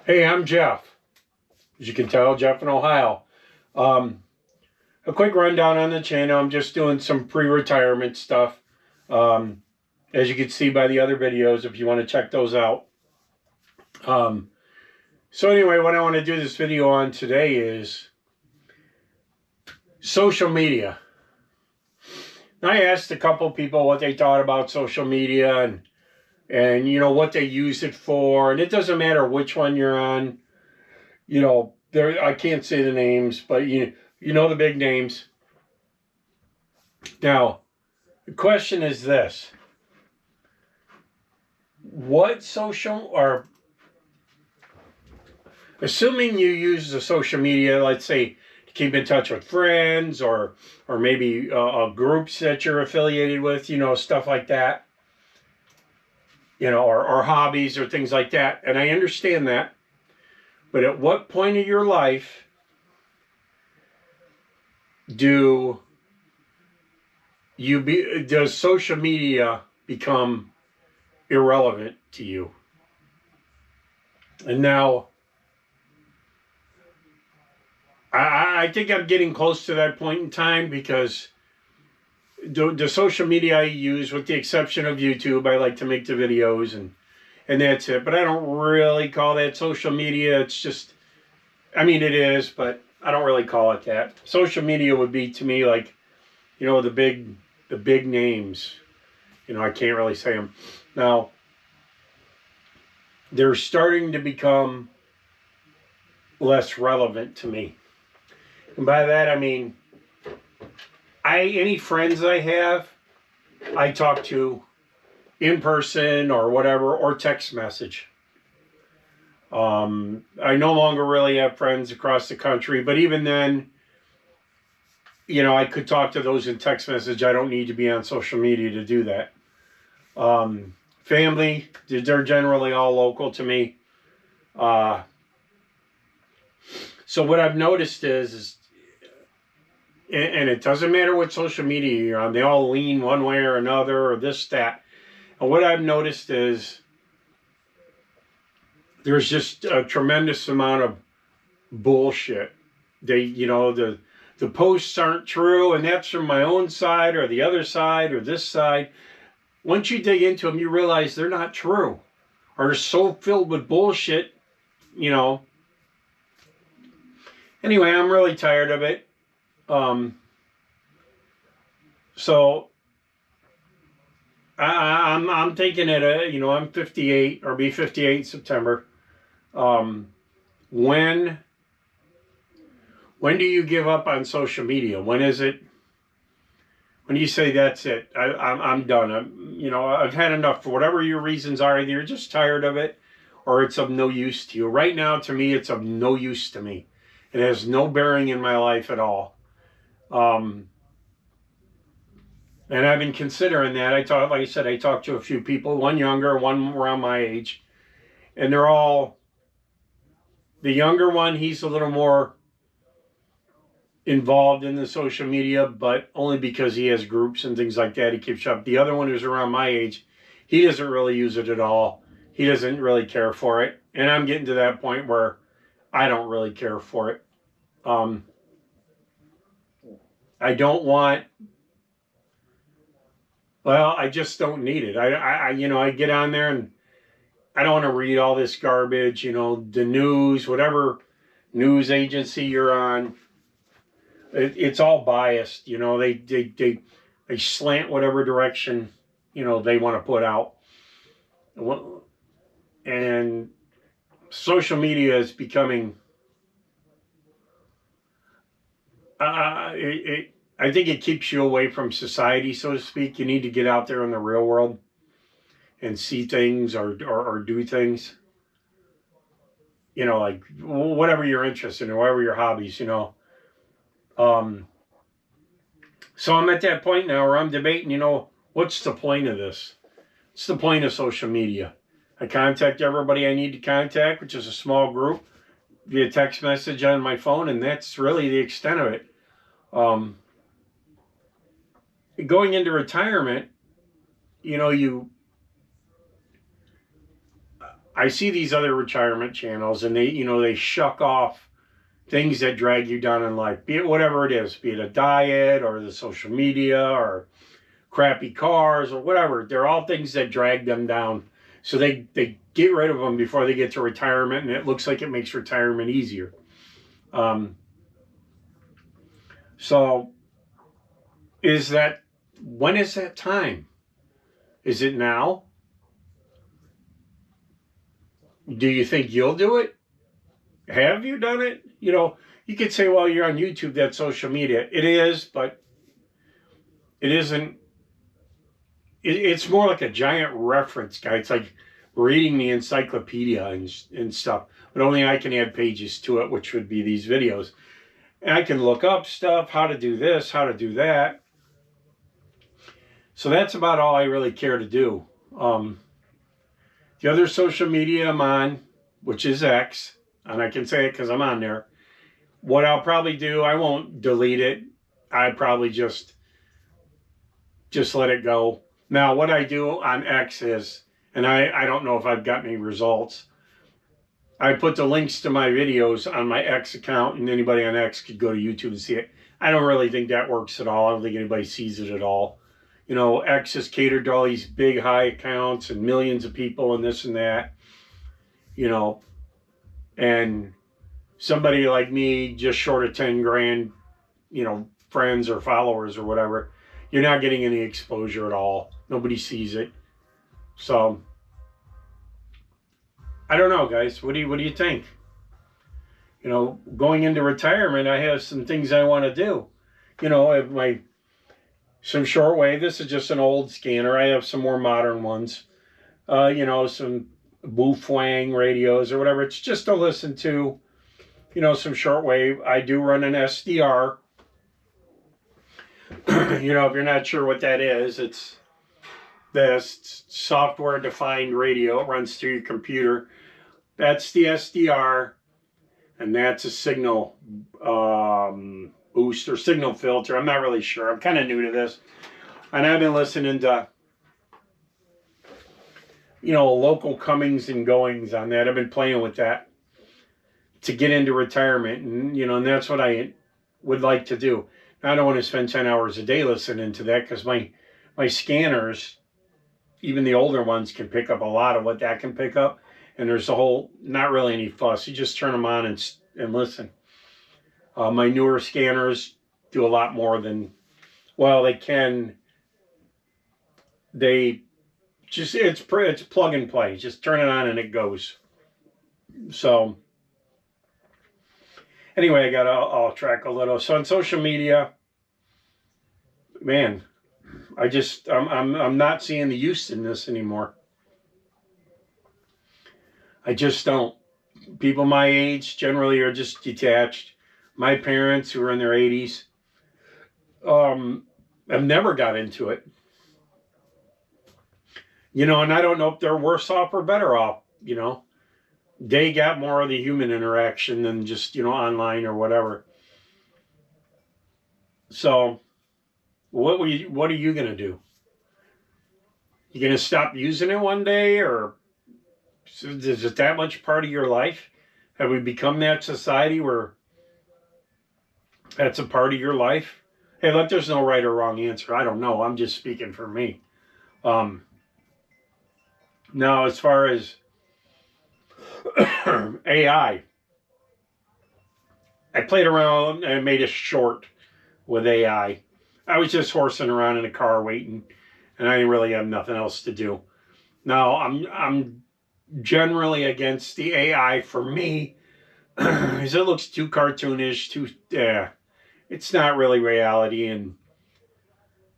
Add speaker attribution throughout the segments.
Speaker 1: Hey, I'm Jeff. As you can tell, Jeff in Ohio. Um, a quick rundown on the channel. I'm just doing some pre-retirement stuff. Um, as you can see by the other videos, if you want to check those out. Um, so anyway, what I want to do this video on today is social media. I asked a couple people what they thought about social media and what they use it for. And it doesn't matter which one you're on. There I can't say the names, but you know the big names. Now, the question is this. What social, or assuming you use the social media, let's say, to keep in touch with friends or maybe groups that you're affiliated with, stuff like that, or hobbies or things like that. And I understand that. But at what point of your life does social media become irrelevant to you? And now, I think I'm getting close to that point in time because the social media I use, with the exception of YouTube, I like to make the videos and that's it. But I don't really call that social media. It's just, I mean, it is, but I don't really call it that. Social media would be to me like, the big names. I can't really say them. Now, they're starting to become less relevant to me. And by that, I mean, any friends I have, I talk to in person or whatever, or text message. I no longer really have friends across the country, but even then, I could talk to those in text message. I don't need to be on social media to do that. Family, they're generally all local to me. So what I've noticed is and it doesn't matter what social media you're on, they all lean one way or another, or this, that. And what I've noticed is there's just a tremendous amount of bullshit. The posts aren't true, and that's from my own side or the other side or this side. Once you dig into them, you realize they're not true, or they're so filled with bullshit. Anyway, I'm really tired of it. So I'm taking it. I'm 58, or be 58 in September. When do you give up on social media? When is it? When do you say that's it? I'm done. I've had enough. For whatever your reasons are, either you're just tired of it, or it's of no use to you. Right now, to me, it's of no use to me. It has no bearing in my life at all. And I've been considering that. Like I said, I talked to a few people, one younger, one around my age, and they're all, the younger one, he's a little more involved in the social media, but only because he has groups and things like that he keeps up. The other one who's around my age, he doesn't really use it at all. He doesn't really care for it. And I'm getting to that point where I don't really care for it. I don't want, I just don't need it. I get on there and I don't want to read all this garbage, the news, whatever news agency you're on. It's all biased. They slant whatever direction, they want to put out. And social media is becoming, I think it keeps you away from society, so to speak. You need to get out there in the real world and see things or do things. Like whatever you're interested in, whatever your hobbies, So I'm at that point now where I'm debating, what's the point of this? What's the point of social media? I contact everybody I need to contact, which is a small group, via text message on my phone, and that's really the extent of it. Going into retirement, I see these other retirement channels, and they shuck off things that drag you down in life, be it whatever it is, be it a diet or the social media or crappy cars or whatever. They're all things that drag them down. So they get rid of them before they get to retirement, and it looks like it makes retirement easier. So when is that time? Is it now? Do you think you'll do it? Have you done it? You could say, well, you're on YouTube, that's social media. It is, but it isn't. It's more like a giant reference guide. It's like reading the encyclopedia and stuff, but only I can add pages to it, which would be these videos. And I can look up stuff, how to do this, how to do that. So that's about all I really care to do. The other social media I'm on, which is X, and I can say it because I'm on there. What I'll probably do, I won't delete it. I'd probably just let it go. Now, what I do on X is, and I don't know if I've got any results, I put the links to my videos on my X account, and anybody on X could go to YouTube and see it. I don't really think that works at all. I don't think anybody sees it at all. X is catered to all these big, high accounts and millions of people and this and that. And somebody like me, just short of 10 grand, friends or followers or whatever, you're not getting any exposure at all. Nobody sees it. So, I don't know, guys. What do you think? Going into retirement, I have some things I want to do. I have some shortwave. This is just an old scanner. I have some more modern ones. Some Bufang radios or whatever. It's just to listen to, some shortwave. I do run an SDR. If you're not sure what that is, it's this software-defined radio. It runs through your computer. That's the SDR, and that's a signal boost or signal filter. I'm not really sure. I'm kind of new to this, and I've been listening to local comings and goings on that. I've been playing with that to get into retirement, and that's what I would like to do. Now, I don't want to spend 10 hours a day listening to that, because my scanners, even the older ones, can pick up a lot of what that can pick up, and there's not really any fuss. You just turn them on and listen. My newer scanners do a lot more than, well, they can. It's plug and play. Just turn it on and it goes. So anyway, I got off track a little. So on social media, man, I'm not seeing the use in this anymore. I just don't. People my age generally are just detached. My parents, who are in their 80s, have never got into it. And I don't know if they're worse off or better off. They got more of the human interaction than just, online or whatever. So, what are you going to do? You going to stop using it one day, or is it that much part of your life? Have we become that society where that's a part of your life? Hey, look, there's no right or wrong answer. I don't know. I'm just speaking for me. Now, as far as AI, I played around and made a short with AI. I was just horsing around in a car waiting, and I didn't really have nothing else to do. Now, I'm generally against the AI for me, because it looks too cartoonish, it's not really reality. And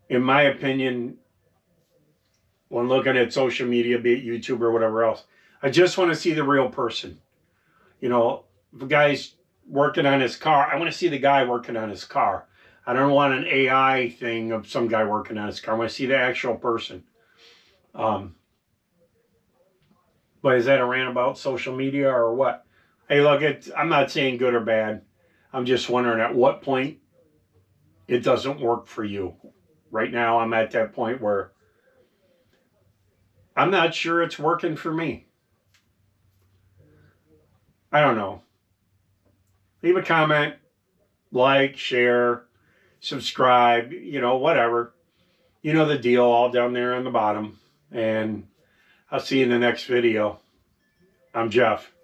Speaker 1: in my opinion, when looking at social media, be it YouTube or whatever else, I just want to see the real person. If a guy's working on his car, I want to see the guy working on his car. I don't want an AI thing of some guy working on his car. I want to see the actual person. But is that a rant about social media or what? Hey, look, I'm not saying good or bad. I'm just wondering at what point it doesn't work for you. Right now, I'm at that point where I'm not sure it's working for me. I don't know. Leave a comment, like, share, subscribe, whatever. You know the deal, all down there on the bottom. And I'll see you in the next video. I'm Jeff.